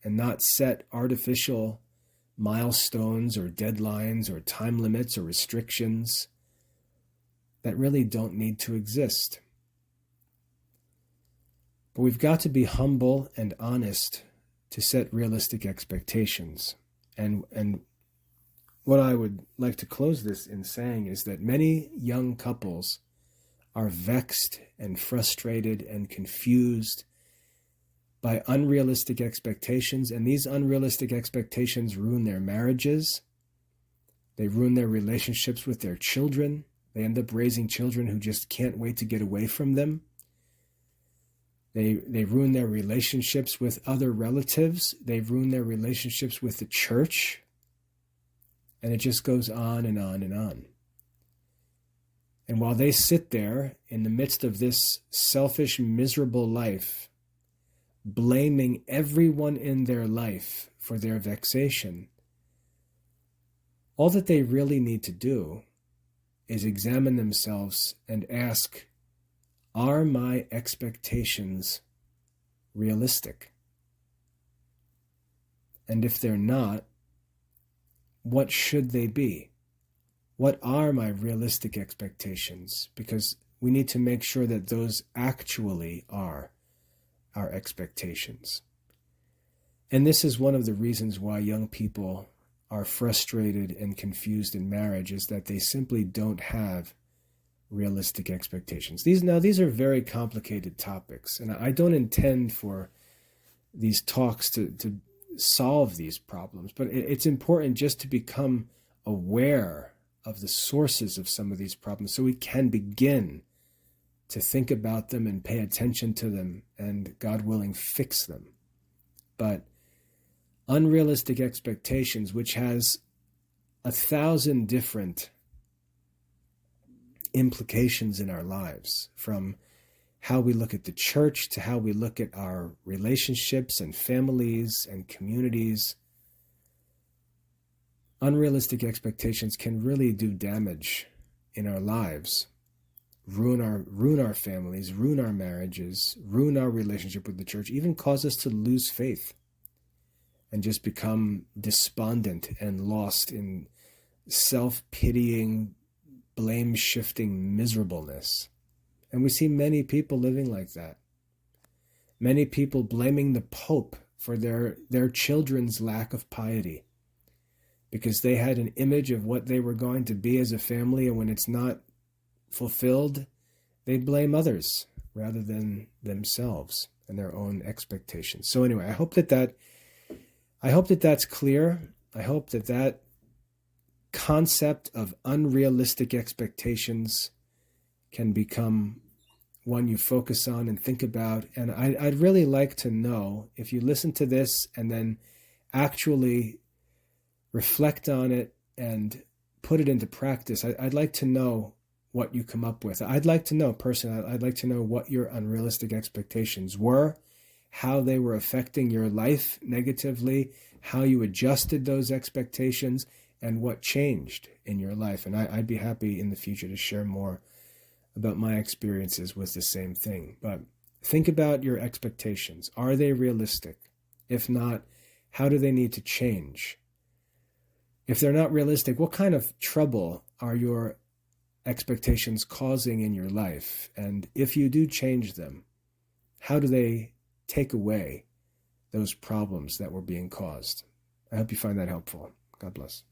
and not set artificial milestones or deadlines or time limits or restrictions that really don't need to exist. But we've got to be humble and honest to set realistic expectations. And what I would like to close this in saying is that many young couples are vexed and frustrated and confused by unrealistic expectations, and these unrealistic expectations ruin their marriages. They ruin their relationships with their children. They end up raising children who just can't wait to get away from them. They ruin their relationships with other relatives. They ruin their relationships with the church. And it just goes on and on and on. And while they sit there in the midst of this selfish, miserable life, blaming everyone in their life for their vexation, all that they really need to do is examine themselves and ask, are my expectations realistic? And if they're not, what should they be? What are my realistic expectations? Because we need to make sure that those actually are our expectations. And this is one of the reasons why young people are frustrated and confused in marriage, is that they simply don't have realistic expectations. These are very complicated topics, and I don't intend for these talks to solve these problems, but it's important just to become aware of the sources of some of these problems so we can begin to think about them and pay attention to them and, God willing, fix them. But unrealistic expectations, which has 1,000 different implications in our lives, from how we look at the church to how we look at our relationships and families and communities. Unrealistic expectations can really do damage in our lives, ruin our families, ruin our marriages, ruin our relationship with the church, even cause us to lose faith and just become despondent and lost in self-pitying, blame-shifting miserableness. And we see many people living like that. Many people blaming the Pope for their children's lack of piety, because they had an image of what they were going to be as a family, and when it's not fulfilled, they blame others rather than themselves and their own expectations. So anyway, I hope that that's clear. I hope that concept of unrealistic expectations can become one you focus on and think about. And I'd really like to know, if you listen to this and then actually reflect on it and put it into practice, I'd like to know what you come up with. I'd like to know, personally, I'd like to know what your unrealistic expectations were, how they were affecting your life negatively, how you adjusted those expectations, and what changed in your life. And I'd be happy in the future to share more about my experiences with the same thing. But think about your expectations. Are they realistic? If not, how do they need to change? If they're not realistic, what kind of trouble are your expectations causing in your life? And if you do change them, how do they take away those problems that were being caused? I hope you find that helpful. God bless.